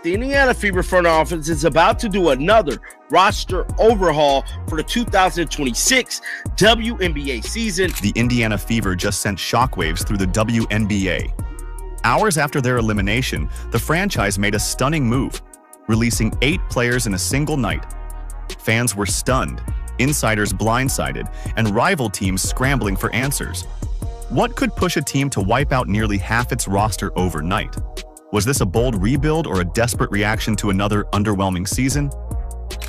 The Indiana Fever front office is about to do another roster overhaul for the 2026 WNBA season. The Indiana Fever just sent shockwaves through the WNBA. Hours after their elimination, the franchise made a stunning move, releasing 8 players in a single night. Fans were stunned, insiders blindsided, and rival teams scrambling for answers. What could push a team to wipe out nearly half its roster overnight? Was this a bold rebuild or a desperate reaction to another underwhelming season?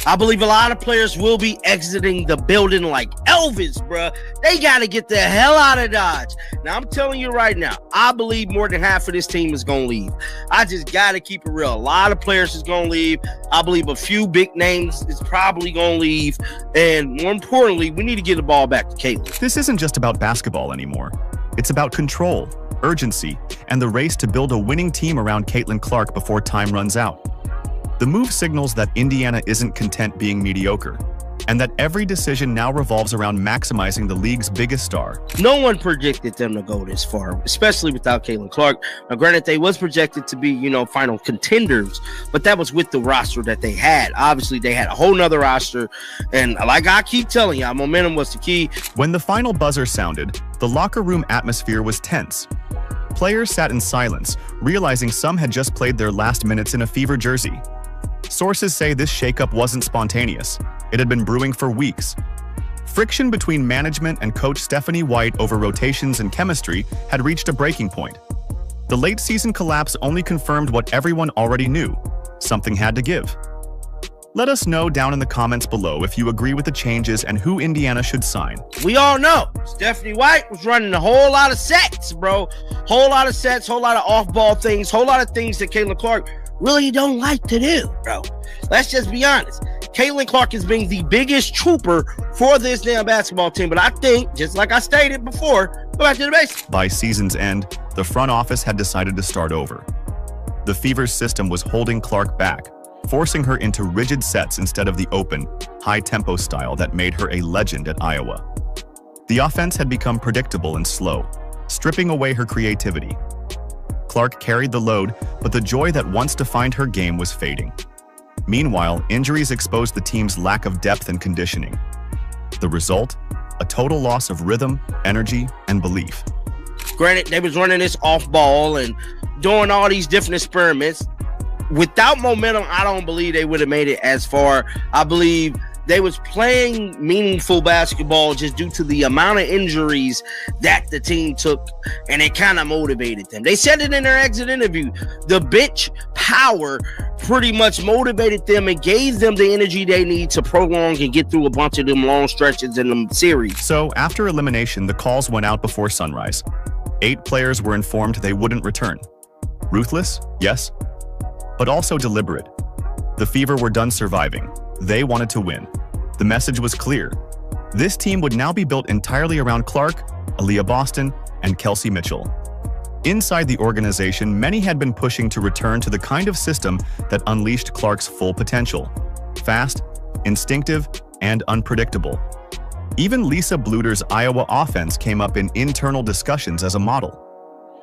I believe a lot of players will be exiting the building like Elvis, bruh. They got to get the hell out of Dodge. Now, I'm telling you right now, I believe more than half of this team is going to leave. I just got to keep it real. A lot of players is going to leave. I believe a few big names is probably going to leave. And more importantly, we need to get the ball back to Caitlin. This isn't just about basketball anymore. It's about control, urgency, and the race to build a winning team around Caitlin Clark before time runs out. The move signals that Indiana isn't content being mediocre, and that every decision now revolves around maximizing the league's biggest star. No one predicted them to go this far, especially without Caitlin Clark. Now, granted, they was projected to be, final contenders, but that was with the roster that they had. Obviously, they had a whole nother roster, and like I keep telling y'all, momentum was the key. When the final buzzer sounded, the locker room atmosphere was tense. Players sat in silence, realizing some had just played their last minutes in a Fever jersey. Sources say this shakeup wasn't spontaneous. It had been brewing for weeks. Friction between management and coach Stephanie White over rotations and chemistry had reached a breaking point. The late-season collapse only confirmed what everyone already knew. Something had to give. Let us know down in the comments below if you agree with the changes and who Indiana should sign. We all know Stephanie White was running a whole lot of sets, bro. Whole lot of sets, whole lot of off-ball things, whole lot of things that Caitlin Clark really don't like to do, bro. Let's just be honest. Caitlin Clark is being the biggest trooper for this damn basketball team. But I think, just like I stated before, go back to the basics. By season's end, the front office had decided to start over. The Fever's system was holding Clark back, forcing her into rigid sets instead of the open, high-tempo style that made her a legend at Iowa. The offense had become predictable and slow, stripping away her creativity. Clark carried the load, but the joy that once defined her game was fading. Meanwhile, injuries exposed the team's lack of depth and conditioning. The result? A total loss of rhythm, energy, and belief. Granted, they was running this off ball and doing all these different experiments. Without momentum, I don't believe they would have made it as far. I believe they was playing meaningful basketball just due to the amount of injuries that the team took, and it kind of motivated them. They said it in their exit interview. The bench power pretty much motivated them and gave them the energy they need to prolong and get through a bunch of them long stretches in the series. So after elimination, the calls went out before sunrise. 8 players were informed they wouldn't return. Ruthless? Yes. But also deliberate. The Fever were done surviving. They wanted to win. The message was clear. This team would now be built entirely around Clark, Aaliyah Boston, and Kelsey Mitchell. Inside the organization, many had been pushing to return to the kind of system that unleashed Clark's full potential. Fast, instinctive, and unpredictable. Even Lisa Bluder's Iowa offense came up in internal discussions as a model.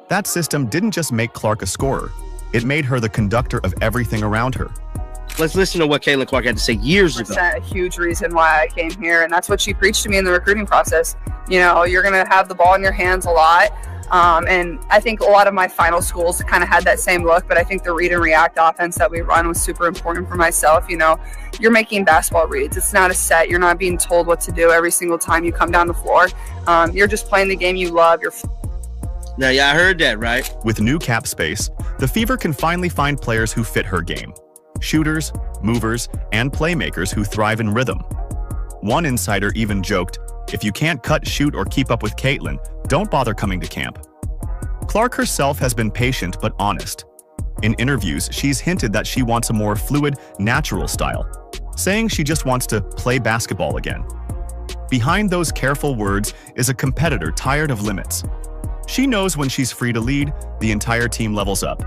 That system didn't just make Clark a scorer, it made her the conductor of everything around her. Let's listen to what Caitlin Clark had to say years ago. A huge reason why I came here, and that's what she preached to me in the recruiting process. You're going to have the ball in your hands a lot. And I think a lot of my final schools kind of had that same look, but I think the read and react offense that we run was super important for myself. You're making basketball reads. It's not a set. You're not being told what to do every single time you come down the floor. You're just playing the game you love. Now, yeah, I heard that, right? With new cap space, the Fever can finally find players who fit her game. Shooters, movers, and playmakers who thrive in rhythm. One insider even joked, "If you can't cut, shoot, or keep up with Caitlin, don't bother coming to camp." Clark herself has been patient but honest. In interviews, she's hinted that she wants a more fluid, natural style, saying she just wants to play basketball again. Behind those careful words is a competitor tired of limits. She knows when she's free to lead, the entire team levels up.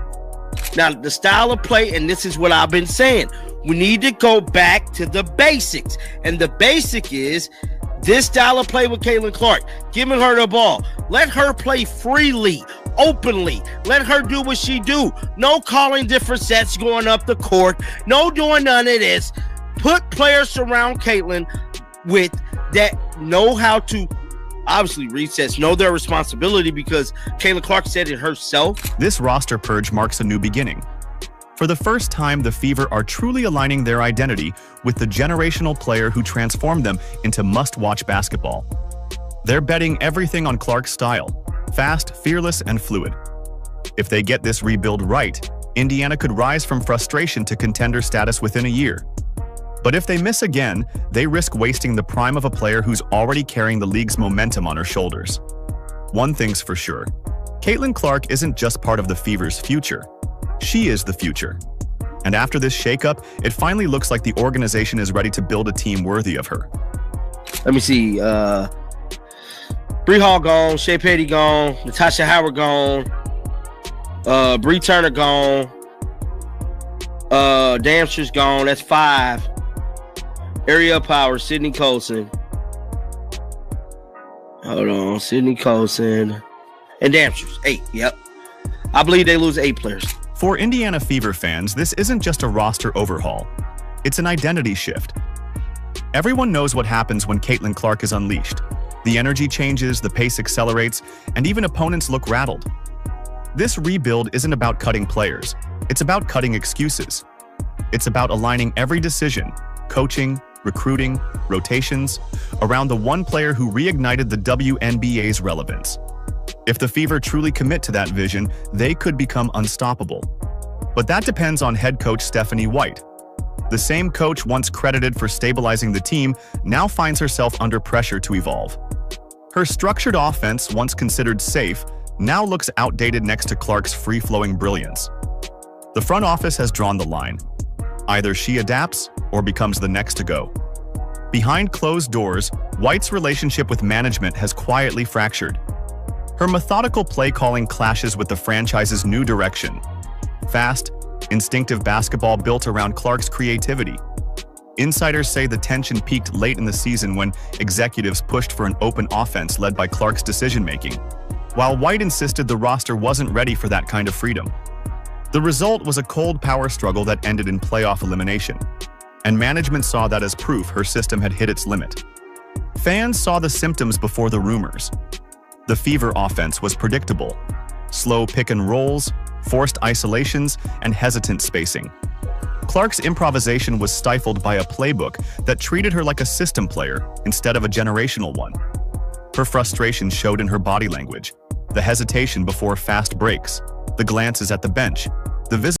Now, the style of play, and this is what I've been saying, we need to go back to the basics. And the basic is this style of play with Caitlin Clark, giving her the ball. Let her play freely. openly. Let her do what she do. No calling different sets going up the court. No doing none of this. Put players around Caitlin with that know how to obviously resets, know their responsibility, because Caitlin Clark said it herself. This roster purge marks a new beginning. For the first time, the Fever are truly aligning their identity with the generational player who transformed them into must-watch basketball. They're betting everything on Clark's style, fast, fearless, and fluid. If they get this rebuild right, Indiana could rise from frustration to contender status within a year. But if they miss again, they risk wasting the prime of a player who's already carrying the league's momentum on her shoulders. One thing's for sure, Caitlin Clark isn't just part of the Fever's future. She is the future. And after this shakeup, it finally looks like the organization is ready to build a team worthy of her. Let me see. Bree Hall gone, Shea Petty gone, Natasha Howard gone, Bree Turner gone, Damster's gone. That's 5. Ariel Powers, Sydney Colson. Hold on, Sydney Colson and Damster's 8. Yep, I believe they lose 8 players. For Indiana Fever fans, this isn't just a roster overhaul. It's an identity shift. Everyone knows what happens when Caitlin Clark is unleashed. The energy changes, the pace accelerates, and even opponents look rattled. This rebuild isn't about cutting players. It's about cutting excuses. It's about aligning every decision, coaching, recruiting, rotations, around the one player who reignited the WNBA's relevance. If the Fever truly commit to that vision, they could become unstoppable. But that depends on head coach Stephanie White. The same coach once credited for stabilizing the team now finds herself under pressure to evolve. Her structured offense, once considered safe, now looks outdated next to Clark's free-flowing brilliance. The front office has drawn the line. Either she adapts or becomes the next to go. Behind closed doors, White's relationship with management has quietly fractured. Her methodical play calling clashes with the franchise's new direction. Fast, instinctive basketball built around Clark's creativity. Insiders say the tension peaked late in the season when executives pushed for an open offense led by Clark's decision-making, while White insisted the roster wasn't ready for that kind of freedom. The result was a cold power struggle that ended in playoff elimination, and management saw that as proof her system had hit its limit. Fans saw the symptoms before the rumors. The Fever offense was predictable: slow pick and rolls, forced isolations, and hesitant spacing. Clark's improvisation was stifled by a playbook that treated her like a system player instead of a generational one. Her frustration showed in her body language: the hesitation before fast breaks, the glances at the bench, the